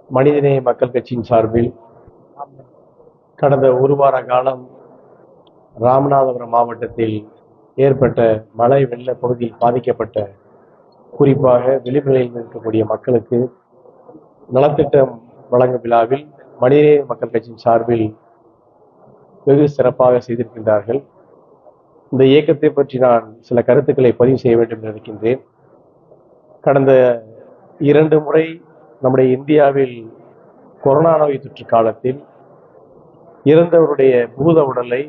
மனிதநேய மக்கள் கட்சியின் சார்பில் கடந்த ஒரு வார காலம் ராமநாதபுரம் மாவட்டத்தில் ஏற்பட்ட மழை வெள்ள பகுதியில் பாதிக்கப்பட்ட குறிப்பாக விளிம்புகளில் இருக்கக்கூடிய மக்களுக்கு நலத்திட்டம் வழங்கும் விழாவில் மனிதநேய மக்கள் கட்சியின் சார்பில் வெகு சிறப்பாக செய்திருக்கின்றார்கள். இந்த இயக்கத்தை பற்றி நான் சில கருத்துக்களை பதிவு செய்ய வேண்டும் என்று நினைக்கின்றேன். கடந்த 2 முறை நம்முடைய இந்தியாவில் கொரோனா நோய் தொற்று காலத்தில் இறந்தவருடைய பூத உடலை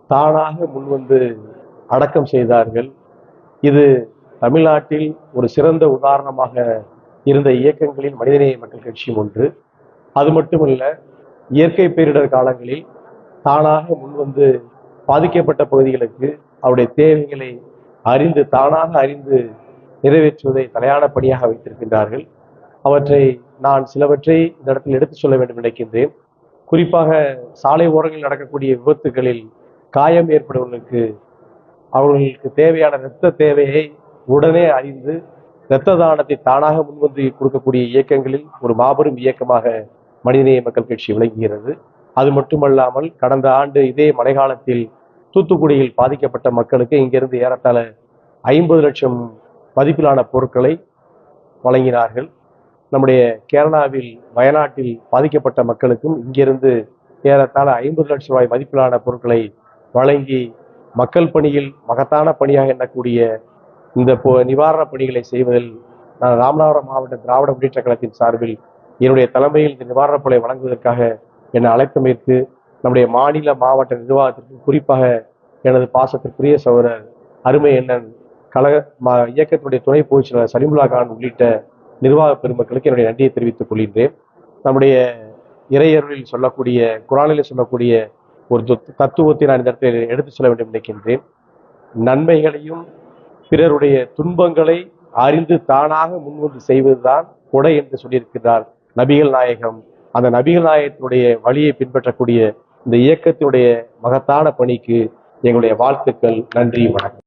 தானாக முன்வந்து அடக்கம் செய்தார்கள். இது தமிழ்நாட்டில் ஒரு சிறந்த உதாரணமாக இருந்த இயக்கங்களில் மனிதநேய மக்கள் கட்சியும் ஒன்று. அது மட்டுமல்ல, இயற்கை பேரிடர் காலங்களில் தானாக முன்வந்து பாதிக்கப்பட்ட பகுதிகளுக்கு அவருடைய தேவைகளை தானாக அறிந்து நிறைவேற்றுவதை தலையான பணியாக வைத்திருக்கின்றார்கள். அவற்றை நான் சிலவற்றை இந்த இடத்தில் எடுத்து சொல்ல வேண்டும் நினைக்கின்றேன். குறிப்பாக சாலை ஓரங்களில் நடக்கக்கூடிய விபத்துகளில் காயம் ஏற்படுவர்களுக்கு அவர்களுக்கு தேவையான இரத்த தேவையை உடனே அறிந்து இரத்த தானத்தை தானாக முன்வந்து கொடுக்கக்கூடிய இயக்கங்களில் ஒரு மாபெரும் இயக்கமாக மனிதநேய மக்கள் கட்சி விளங்குகிறது. அது மட்டுமல்லாமல் கடந்த ஆண்டு இதே மழைக்காலத்தில் தூத்துக்குடியில் பாதிக்கப்பட்ட மக்களுக்கு இங்கிருந்து ஏறத்தாழ 50 லட்சம் மதிப்பிலான பொருட்களை வழங்கினார்கள். நம்முடைய கேரளாவில் வயநாட்டில் பாதிக்கப்பட்ட மக்களுக்கும் இங்கிருந்து ஏறத்தாழ 50 லட்சம் ரூபாய் மதிப்பிலான பொருட்களை வழங்கி மக்கள் பணியில் மகத்தான பணியாக எண்ணக்கூடிய இந்த நிவாரணப் பணிகளை செய்வதில் நான் ராமநாதபுரம் மாவட்ட திராவிட முன்னேற்ற கழகத்தின் சார்பில் என்னுடைய தலைமையில் இந்த நிவாரணப் பொருளை வழங்குவதற்காக என்னை அழைத்தமைக்கு நம்முடைய மாநில மாவட்ட நிர்வாகத்திற்கு, குறிப்பாக எனது பாசத்திற்குரிய சகோதரர் அருமை அண்ணன் கழக இயக்கத்தினுடைய துணை பொதுச் செயலாளர் சலிமுல்லா கான் உள்ளிட்ட நிர்வாக பெருமக்களுக்கு என்னுடைய நன்றியை தெரிவித்துக் கொள்கின்றேன். நம்முடைய இறையருளில் சொல்லக்கூடிய, குரானில் சொல்லக்கூடிய ஒரு தத்துவத்தை நான் இந்த இடத்தில் எடுத்து சொல்ல வேண்டும் நினைக்கின்றேன். நன்மைகளையும் பிறருடைய துன்பங்களை அறிந்து தானாக முன்வந்து செய்வதுதான் கொடை என்று சொல்லியிருக்கிறார் நபிகள் நாயகம். அந்த நபிகள் நாயகத்தினுடைய வழியை பின்பற்றக்கூடிய இந்த இயக்கத்தினுடைய மகத்தான பணிக்கு எங்களுடைய வாழ்த்துக்கள். நன்றி, வணக்கம்.